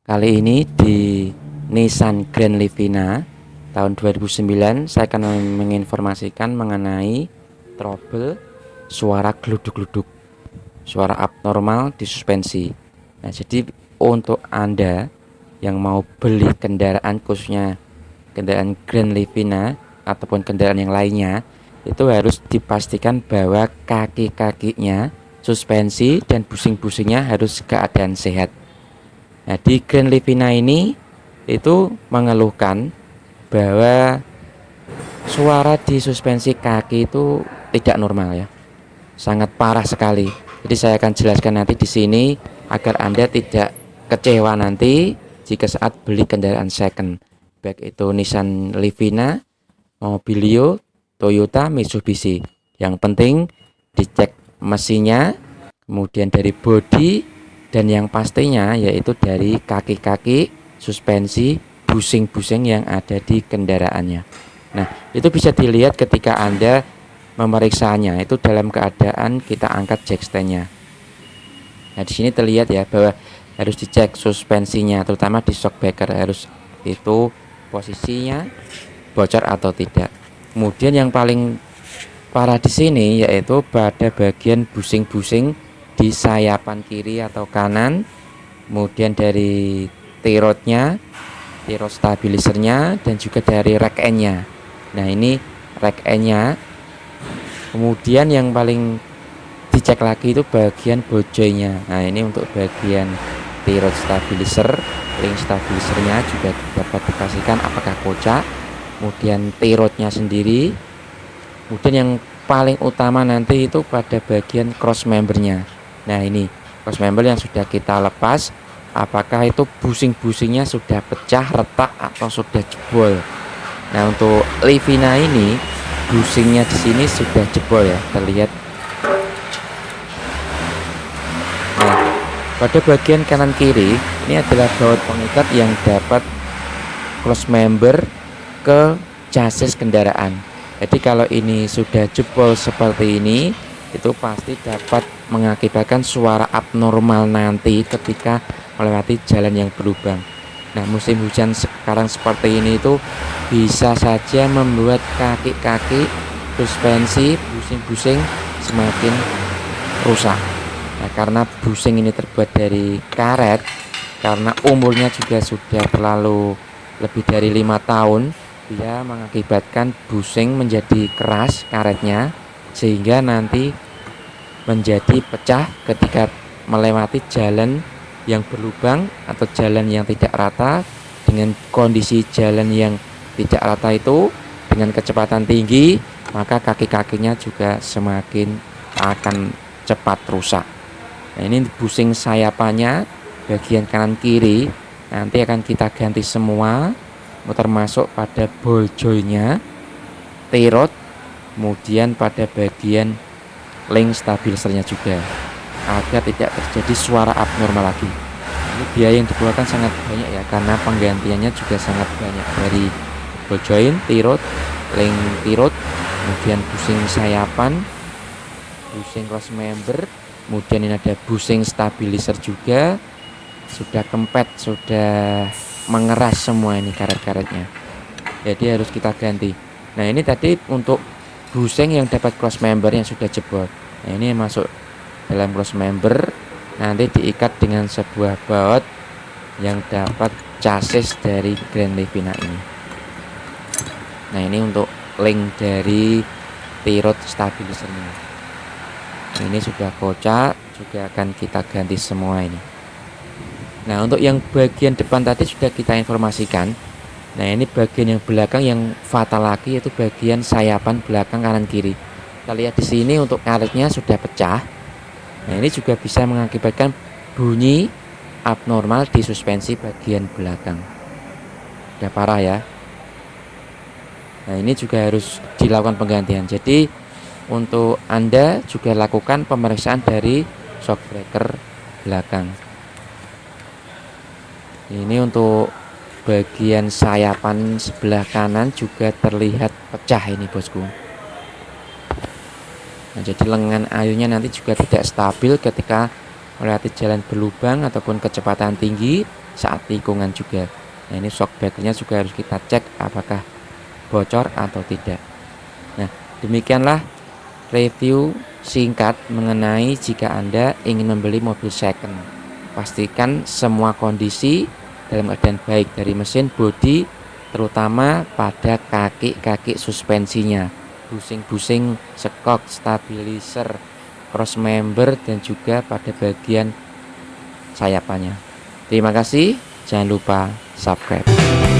Kali ini di Nissan Grand Livina tahun 2009 saya akan menginformasikan mengenai trouble suara gluduk-gluduk, suara abnormal di suspensi. Nah, jadi untuk Anda yang mau beli kendaraan, khususnya kendaraan Grand Livina ataupun kendaraan yang lainnya, itu harus dipastikan bahwa kaki-kakinya, suspensi dan busing-busingnya harus keadaan sehat. Nah, di Grand Livina ini itu mengeluhkan bahwa suara di suspensi kaki itu tidak normal ya, sangat parah sekali. Jadi saya akan jelaskan nanti di sini agar Anda tidak kecewa nanti jika saat beli kendaraan second, baik itu Nissan Livina, Mobilio, Toyota, Mitsubishi. Yang penting dicek mesinnya, kemudian dari bodi, dan yang pastinya yaitu dari kaki-kaki, suspensi, busing-busing yang ada di kendaraannya. Nah, itu bisa dilihat ketika Anda memeriksanya, itu dalam keadaan kita angkat jackstandnya. Nah, di sini terlihat ya bahwa harus dicek suspensinya, terutama di shock breaker, harus itu posisinya bocor atau tidak. Kemudian yang paling parah di sini yaitu pada bagian busing-busing di sayapan kiri atau kanan, kemudian dari tirotnya, tirot stabilisernya, dan juga dari rack end-nya. Nah, ini rack end-nya. Kemudian yang paling dicek lagi itu bagian bojoinya. Nah, ini untuk bagian tirot stabilizer, ring stabilisernya juga dapat dipastikan apakah kocak. Kemudian tirotnya sendiri. Kemudian yang paling utama nanti itu pada bagian cross membernya. Nah, ini cross member yang sudah kita lepas, apakah itu busing-busingnya sudah pecah, retak, atau sudah jebol. Nah, untuk Livina ini busingnya di sini sudah jebol ya, terlihat. Nah, pada bagian kanan kiri ini adalah baut pengikat yang dapat cross member ke chassis kendaraan. Jadi kalau ini sudah jebol seperti ini, itu pasti dapat mengakibatkan suara abnormal nanti ketika melewati jalan yang berlubang. Nah, musim hujan sekarang seperti ini itu bisa saja membuat kaki-kaki, suspensi, busing-busing semakin rusak. Nah, karena busing ini terbuat dari karet, karena umurnya juga sudah terlalu lebih dari 5 tahun, dia mengakibatkan busing menjadi keras karetnya, sehingga nanti menjadi pecah ketika melewati jalan yang berlubang atau jalan yang tidak rata. Dengan kondisi jalan yang tidak rata itu dengan kecepatan tinggi, maka kaki-kakinya juga semakin akan cepat rusak. Nah, ini busing sayapannya bagian kanan kiri nanti akan kita ganti semua, termasuk pada ball jointnya, tirot, kemudian pada bagian link stabilisernya juga, agar tidak terjadi suara abnormal lagi. Ini biaya yang dikeluarkan sangat banyak ya, karena penggantiannya juga sangat banyak, dari ball joint, tirot, link tirot, kemudian busing sayapan, busing cross member, kemudian ini ada busing stabilizer juga, sudah kempet, sudah mengeras semua ini karet-karetnya, jadi harus kita ganti. Nah, ini tadi untuk busing yang dapat cross member yang sudah jebol. Nah, ini masuk dalam cross member, nanti diikat dengan sebuah baut yang dapat chassis dari Grand Livina ini. Nah, ini untuk link dari tirot stabilisernya. Ini sudah kocak, juga akan kita ganti semua ini. Nah, untuk yang bagian depan tadi sudah kita informasikan. Nah, ini bagian yang belakang yang fatal lagi, yaitu bagian sayapan belakang kanan kiri. Kita lihat di sini untuk karetnya sudah pecah. Nah, ini juga bisa mengakibatkan bunyi abnormal di suspensi bagian belakang. Sudah parah ya. Nah, ini juga harus dilakukan penggantian. Jadi untuk Anda juga lakukan pemeriksaan dari shock breaker belakang. Ini untuk bagian sayapan sebelah kanan juga terlihat pecah ini, bosku. Nah, jadi lengan ayunya nanti juga tidak stabil ketika melewati jalan berlubang ataupun kecepatan tinggi, saat tikungan juga. Nah, ini shock batternya juga harus kita cek apakah bocor atau tidak. Nah, demikianlah review singkat mengenai jika Anda ingin membeli mobil second. Pastikan semua kondisi dalam keadaan baik dari mesin, bodi, terutama pada kaki-kaki suspensinya, busing-busing sekok, stabilizer, cross member, dan juga pada bagian sayapannya. Terima kasih, jangan lupa subscribe.